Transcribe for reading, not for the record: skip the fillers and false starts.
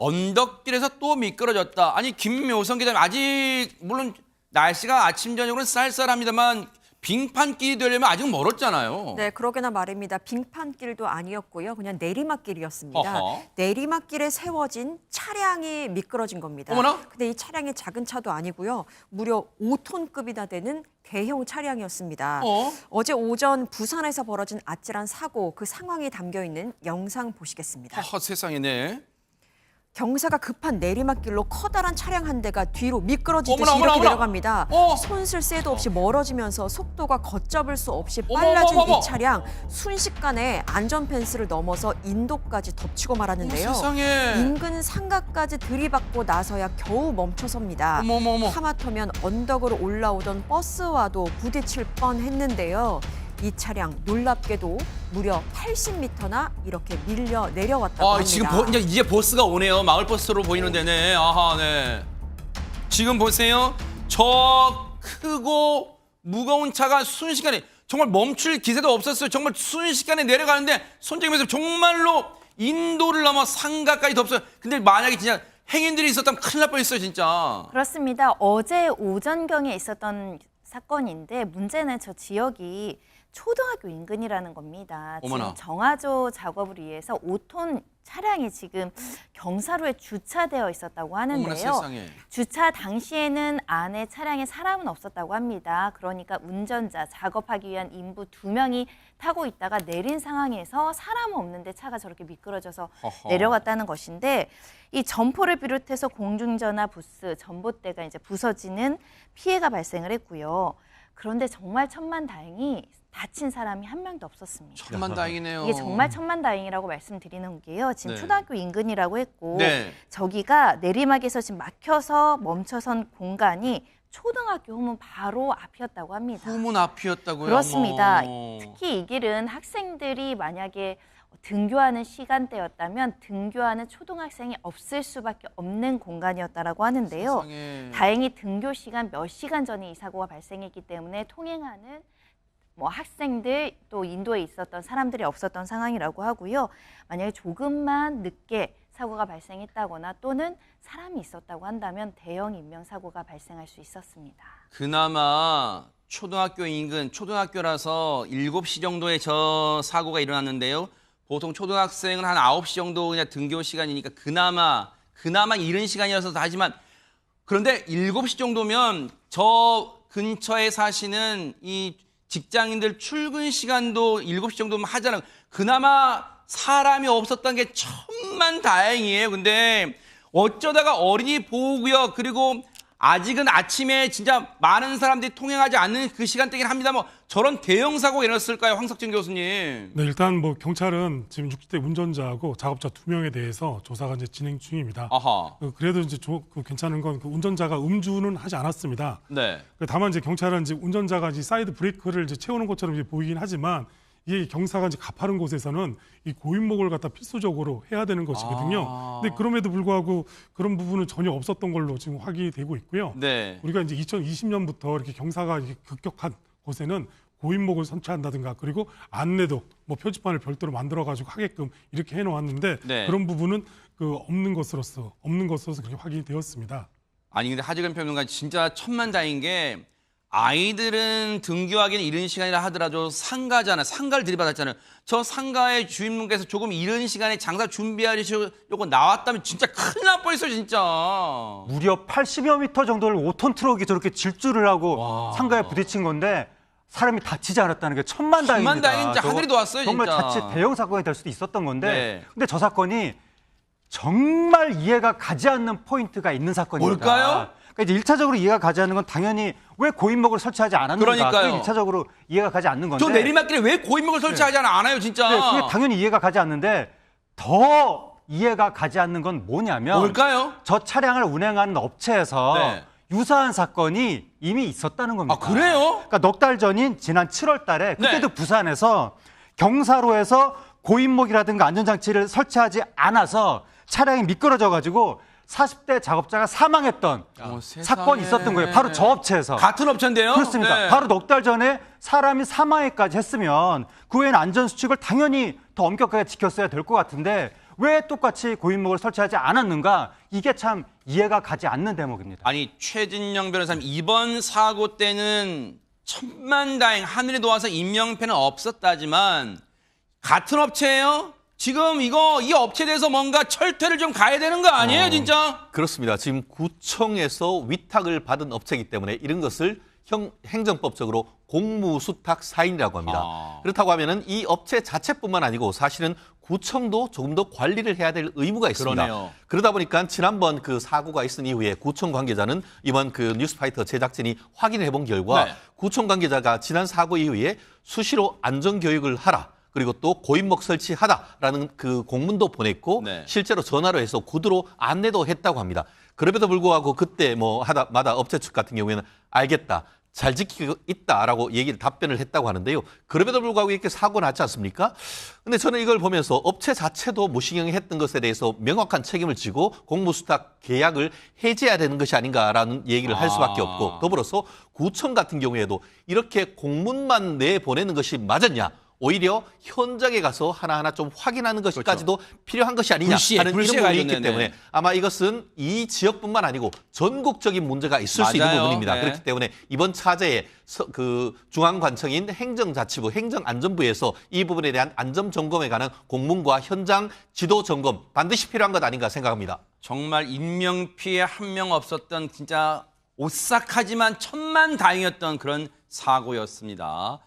언덕길에서 또 미끄러졌다. 아니 김묘성 기자님 아직 물론 날씨가 아침 저녁으로는 쌀쌀합니다만 빙판길이 되려면 아직 멀었잖아요. 네, 그러게나 말입니다. 빙판길도 아니었고요. 그냥 내리막길이었습니다. 허허. 내리막길에 세워진 차량이 미끄러진 겁니다. 어머나? 근데 이 차량이 작은 차도 아니고요. 무려 5톤급이나 되는 대형 차량이었습니다. 어제 오전 부산에서 벌어진 아찔한 사고, 그 상황이 담겨 있는 영상 보시겠습니다. 세상에네. 경사가 급한 내리막길로 커다란 차량 한 대가 뒤로 미끄러지듯이 어머나, 이렇게 어머나. 내려갑니다. 손쓸 새도 없이 멀어지면서 속도가 걷잡을 수 없이 빨라진 어머. 이 차량, 순식간에 안전펜스를 넘어서 인도까지 덮치고 말았는데요. 세상에. 인근 상가까지 들이받고 나서야 겨우 멈춰섭니다. 어머. 하마터면 언덕으로 올라오던 버스와도 부딪힐 뻔했는데요. 이 차량 놀랍게도 무려 80m나 이렇게 밀려 내려왔다고 합니다. 지금 이제 버스가 오네요. 마을 버스로 보이는 데네. 아하, 네. 지금 보세요. 저 크고 무거운 차가 순식간에 정말 멈출 기세도 없었어요. 정말 순식간에 내려가는데 손정면서 정말로 인도를 넘어 상가까지 덮어요. 근데 만약에 진짜 행인들이 있었다면 큰일 날 뻔했어요, 진짜. 그렇습니다. 어제 오전경에 있었던 사건인데 문제는 저 지역이 초등학교 인근이라는 겁니다. 어머나. 지금 정화조 작업을 위해서 5톤 차량이 지금 경사로에 주차되어 있었다고 어머나 하는데요. 세상에. 주차 당시에는 안에 차량에 사람은 없었다고 합니다. 그러니까 운전자, 작업하기 위한 인부 2명이 타고 있다가 내린 상황에서 사람은 없는데 차가 저렇게 미끄러져서 허허. 내려갔다는 것인데 이 점포를 비롯해서 공중전화 부스, 전봇대가 이제 부서지는 피해가 발생을 했고요. 그런데 정말 천만다행히 다친 사람이 한 명도 없었습니다. 천만다행이네요. 이게 정말 천만다행이라고 말씀드리는 게요. 지금 네. 초등학교 인근이라고 했고 네. 저기가 내리막에서 지금 막혀서 멈춰선 공간이 초등학교 후문 바로 앞이었다고 합니다. 후문 앞이었다고요? 그렇습니다. 어머. 특히 이 길은 학생들이 만약에 등교하는 시간대였다면 등교하는 초등학생이 없을 수밖에 없는 공간이었다라고 하는데요. 세상에. 다행히 등교 시간 몇 시간 전에 이 사고가 발생했기 때문에 통행하는 학생들 또 인도에 있었던 사람들이 없었던 상황이라고 하고요. 만약에 조금만 늦게 사고가 발생했다거나 또는 사람이 있었다고 한다면 대형 인명사고가 발생할 수 있었습니다. 그나마 초등학교 인근, 초등학교라서 7시 정도에 저 사고가 일어났는데요. 보통 초등학생은 한 9시 정도 그냥 등교 시간이니까 그나마 이른 시간이어서 하지만 그런데 7시 정도면 저 근처에 사시는 이 직장인들 출근 시간도 7시 정도면 하잖아요. 그나마 사람이 없었던 게 천만다행이에요. 근데 어쩌다가 어린이 보호구역 그리고 아직은 아침에 진짜 많은 사람들이 통행하지 않는 그 시간대긴 합니다. 뭐 저런 대형 사고가 일어났을까요, 황석진 교수님? 네, 일단 뭐 경찰은 지금 60대 운전자하고 작업자 2명에 대해서 조사가 이제 진행 중입니다. 아하. 그래도 이제 괜찮은 건 그 운전자가 음주는 하지 않았습니다. 네. 다만 이제 경찰은 이제 운전자가 이제 사이드 브레이크를 이제 채우는 것처럼 이제 보이긴 하지만 이게 경사가 이제 가파른 곳에서는 이 고인목을 갖다 필수적으로 해야 되는 것이거든요. 근데 그럼에도 불구하고 그런 부분은 전혀 없었던 걸로 지금 확인이 되고 있고요. 네. 우리가 이제 2020년부터 이렇게 경사가 이렇게 급격한 곳에는 고인목을 설치한다든가 그리고 안내도 뭐 표지판을 별도로 만들어 가지고 하게끔 이렇게 해놓았는데 네. 그런 부분은 그 없는 것으로서 그렇게 확인이 되었습니다. 아니 근데 하지근 평론가 진짜 천만다행인 게 아이들은 등교하기는 이른 시간이라 하더라도 상가잖아요. 상가를 들이받았잖아요. 저 상가의 주인분께서 조금 이른 시간에 장사 준비하시려고 나왔다면 진짜 큰일 날 뻔했어요, 진짜. 무려 80여 미터 정도를 5톤 트럭이 저렇게 질주를 하고 상가에 부딪힌 건데 사람이 다치지 않았다는 게 천만다행입니다. 천만다행, 진짜 하늘이 도왔어요, 정말 진짜. 자칫 대형 사고가 될 수도 있었던 건데 네. 근데 저 사건이 정말 이해가 가지 않는 포인트가 있는 사건입니다. 뭘까요? 그러니까 이제 1차적으로 이해가 가지 않는 건 당연히 왜 고인목을 설치하지 않았는가. 그러니까요. 그게 1차적으로 이해가 가지 않는 건데. 저 내리막길에 왜 고인목을 설치하지 않아요, 진짜? 네, 그게 당연히 이해가 가지 않는데 더 이해가 가지 않는 건 뭐냐면 뭘까요? 저 차량을 운행하는 업체에서 네. 유사한 사건이 이미 있었다는 겁니다. 아, 그래요? 그러니까 넉 달 전인 지난 7월 달에 그때도 네. 부산에서 경사로에서 고인목이라든가 안전장치를 설치하지 않아서 차량이 미끄러져 가지고 40대 작업자가 사망했던 세상에. 사건이 있었던 거예요. 바로 저 업체에서. 같은 업체인데요? 그렇습니다. 네. 바로 넉 달 전에 사람이 사망에까지 했으면 그 외에는 안전수칙을 당연히 더 엄격하게 지켰어야 될 것 같은데 왜 똑같이 고인목을 설치하지 않았는가? 이게 참 이해가 가지 않는 대목입니다. 아니 최진영 변호사님 이번 사고 때는 천만다행 하늘이 도와서 인명피해는 없었다지만 같은 업체예요? 지금 이 업체에 대해서 뭔가 철퇴를 좀 가야 되는 거 아니에요, 진짜? 그렇습니다. 지금 구청에서 위탁을 받은 업체이기 때문에 이런 것을 행정법적으로 공무수탁 사인이라고 합니다. 그렇다고 하면은 이 업체 자체뿐만 아니고 사실은 구청도 조금 더 관리를 해야 될 의무가 있습니다. 그러네요. 그러다 보니까 지난번 그 사고가 있은 이후에 구청 관계자는 이번 그 뉴스파이터 제작진이 확인해 본 결과 네. 구청 관계자가 지난 사고 이후에 수시로 안전교육을 하라. 그리고 또 고인목 설치하다라는 그 공문도 보냈고 네. 실제로 전화로 해서 구두로 안내도 했다고 합니다. 그럼에도 불구하고 그때 뭐 하다마다 업체 측 같은 경우에는 알겠다. 잘 지키고 있다라고 답변을 했다고 하는데요. 그럼에도 불구하고 이렇게 사고 났지 않습니까? 근데 저는 이걸 보면서 업체 자체도 무신경했던 것에 대해서 명확한 책임을 지고 공무수탁 계약을 해제해야 되는 것이 아닌가라는 얘기를 할 수밖에 없고 더불어서 구청 같은 경우에도 이렇게 공문만 내보내는 것이 맞았냐? 오히려 현장에 가서 하나하나 좀 확인하는 것까지도 필요한 것이 아니냐 하는 이런 부분이 있기 때문에 아마 이것은 이 지역뿐만 아니고 전국적인 문제가 있을 수 있는 맞아요. 부분입니다. 네. 그렇기 때문에 이번 차제에 그 중앙관청인 행정자치부, 행정안전부에서 이 부분에 대한 안전점검에 관한 공문과 현장 지도 점검 반드시 필요한 것 아닌가 생각합니다. 정말 인명피해 한 명 없었던 진짜 오싹하지만 천만다행이었던 그런 사고였습니다.